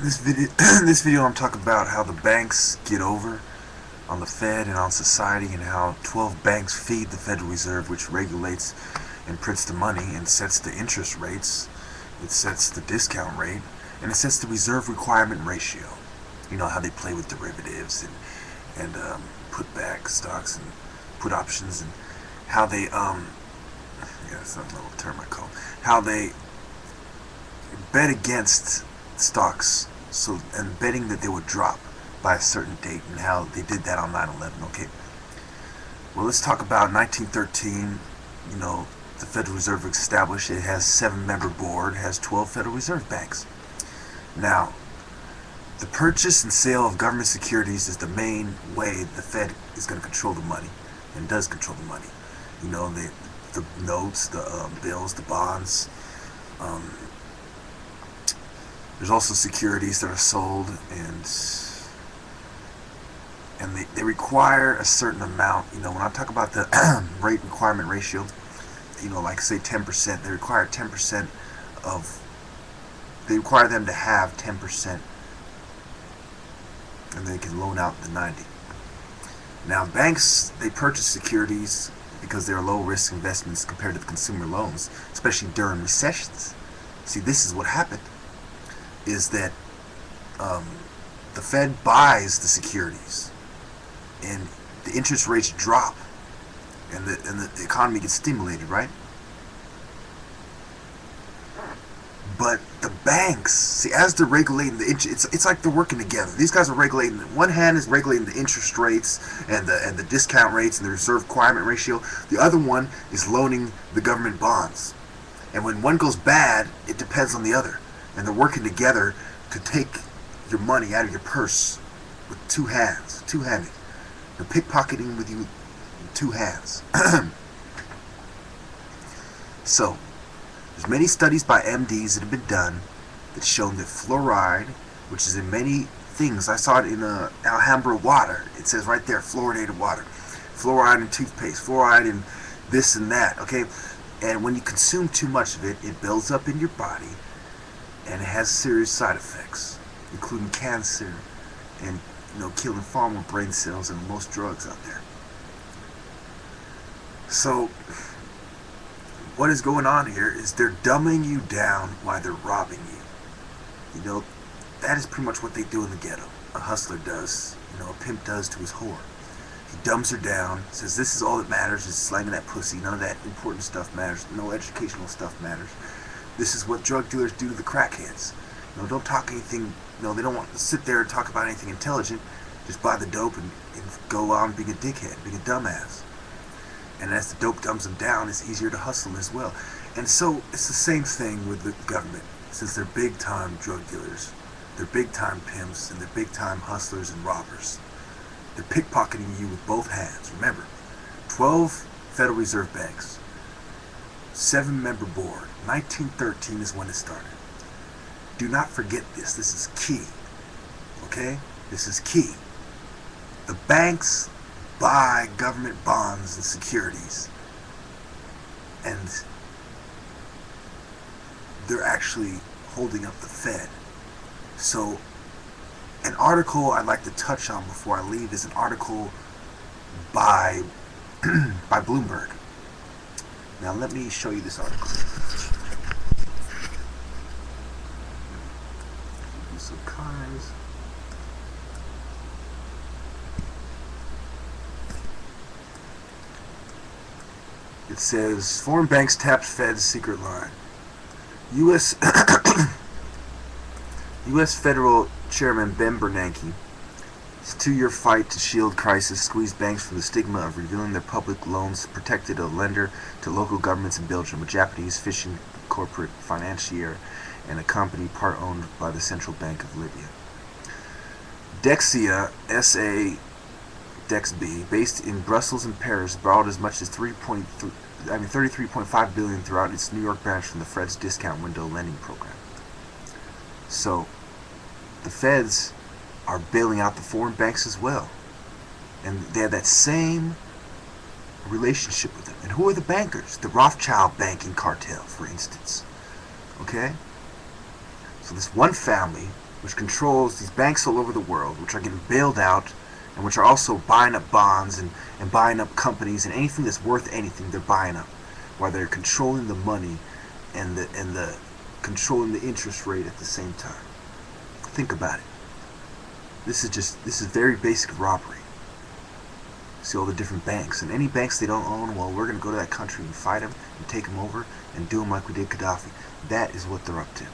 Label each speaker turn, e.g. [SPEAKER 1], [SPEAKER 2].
[SPEAKER 1] This video I'm talking about how the banks get over on the Fed and on society, and how 12 banks feed the Federal Reserve, which regulates and prints the money and sets the interest rates, it sets the discount rate, and it sets the reserve requirement ratio. You know how they play with derivatives and put back stocks and put options, and how they yeah, that's not a little term I call, how they bet against stocks, so, and betting that they would drop by a certain date, and how they did that on 9/11. Okay, well, let's talk about 1913. You know, the Federal Reserve established. It has 7-member board, has 12 Federal Reserve banks. Now, the purchase and sale of government securities is the main way the Fed is going to control the money, and does control the money. You know, the notes, the bills, the bonds. There's also securities that are sold, and they require a certain amount. You know, when I talk about the rate requirement ratio, you know, like say 10%, they require 10% of, they require them to have 10%, and they can loan out the 90. Now, banks, they purchase securities because they're low risk investments compared to the consumer loans, especially during recessions. See, this is what happened, is that the Fed buys the securities, and the interest rates drop, and the economy gets stimulated, right? But the banks, see, as they're regulating the it's like they're working together. These guys are regulating. One hand is regulating the interest rates and the discount rates and the reserve requirement ratio. The other one is loaning the government bonds. And when one goes bad, it depends on the other. And they're working together to take your money out of your purse with two hands, two-handed. They're pickpocketing with you with two hands. So, there's many studies by MDs that have been done that's shown that fluoride, which is in many things, I saw it in Alhambra water. It says right there, fluoridated water. Fluoride in toothpaste, fluoride in this and that, okay? And when you consume too much of it, it builds up in your body, and it has serious side effects, including cancer, and, you know, killing far more brain cells than most drugs out there. So, what is going on here is they're dumbing you down while they're robbing you. You know, that is pretty much what they do in the ghetto. A hustler does, you know, a pimp does to his whore. He dumbs her down, says this is all that matters, is slanging that pussy, none of that important stuff matters, no educational stuff matters. This is what drug dealers do to the crackheads. You know, don't talk anything, you know, they don't want to sit there and talk about anything intelligent, just buy the dope and go on being a dickhead, being a dumbass. And as the dope dumbs them down, it's easier to hustle them as well. And so it's the same thing with the government. Since they're big-time drug dealers, they're big-time pimps, and they're big-time hustlers and robbers. They're pickpocketing you with both hands. Remember, 12 Federal Reserve banks, 7-member board. 1913 is when it started. Do not forget this. This is key. Okay? This is key. The banks buy government bonds and securities, and they're actually holding up the Fed. So, an article I'd like to touch on before I leave is an article by by Bloomberg. Now let me show you this article. Be so kind. It says, foreign banks taps Fed's secret line. U.S. Federal Chairman Ben Bernanke, his 2-year fight to shield crisis squeezed banks from the stigma of revealing their public loans, protected a lender to local governments in Belgium, a Japanese fishing corporate financier, and a company part owned by the Central Bank of Libya. Dexia S.A. Dexb, based in Brussels and Paris, borrowed as much as 33.5 billion throughout its New York branch from the Fed's discount window lending program. So, the Feds are bailing out the foreign banks as well, and they have that same relationship with them. And who are the bankers? The Rothschild banking cartel, for instance. Okay? So this one family which controls these banks all over the world, which are getting bailed out, and which are also buying up bonds and buying up companies, and anything that's worth anything they're buying up, while they're controlling the money and the controlling the interest rate at the same time. Think about it. This is very basic robbery. See all the different banks, and any banks they don't own, well, we're going to go to that country and fight them and take them over and do them like we did Gaddafi. That is what they're up to.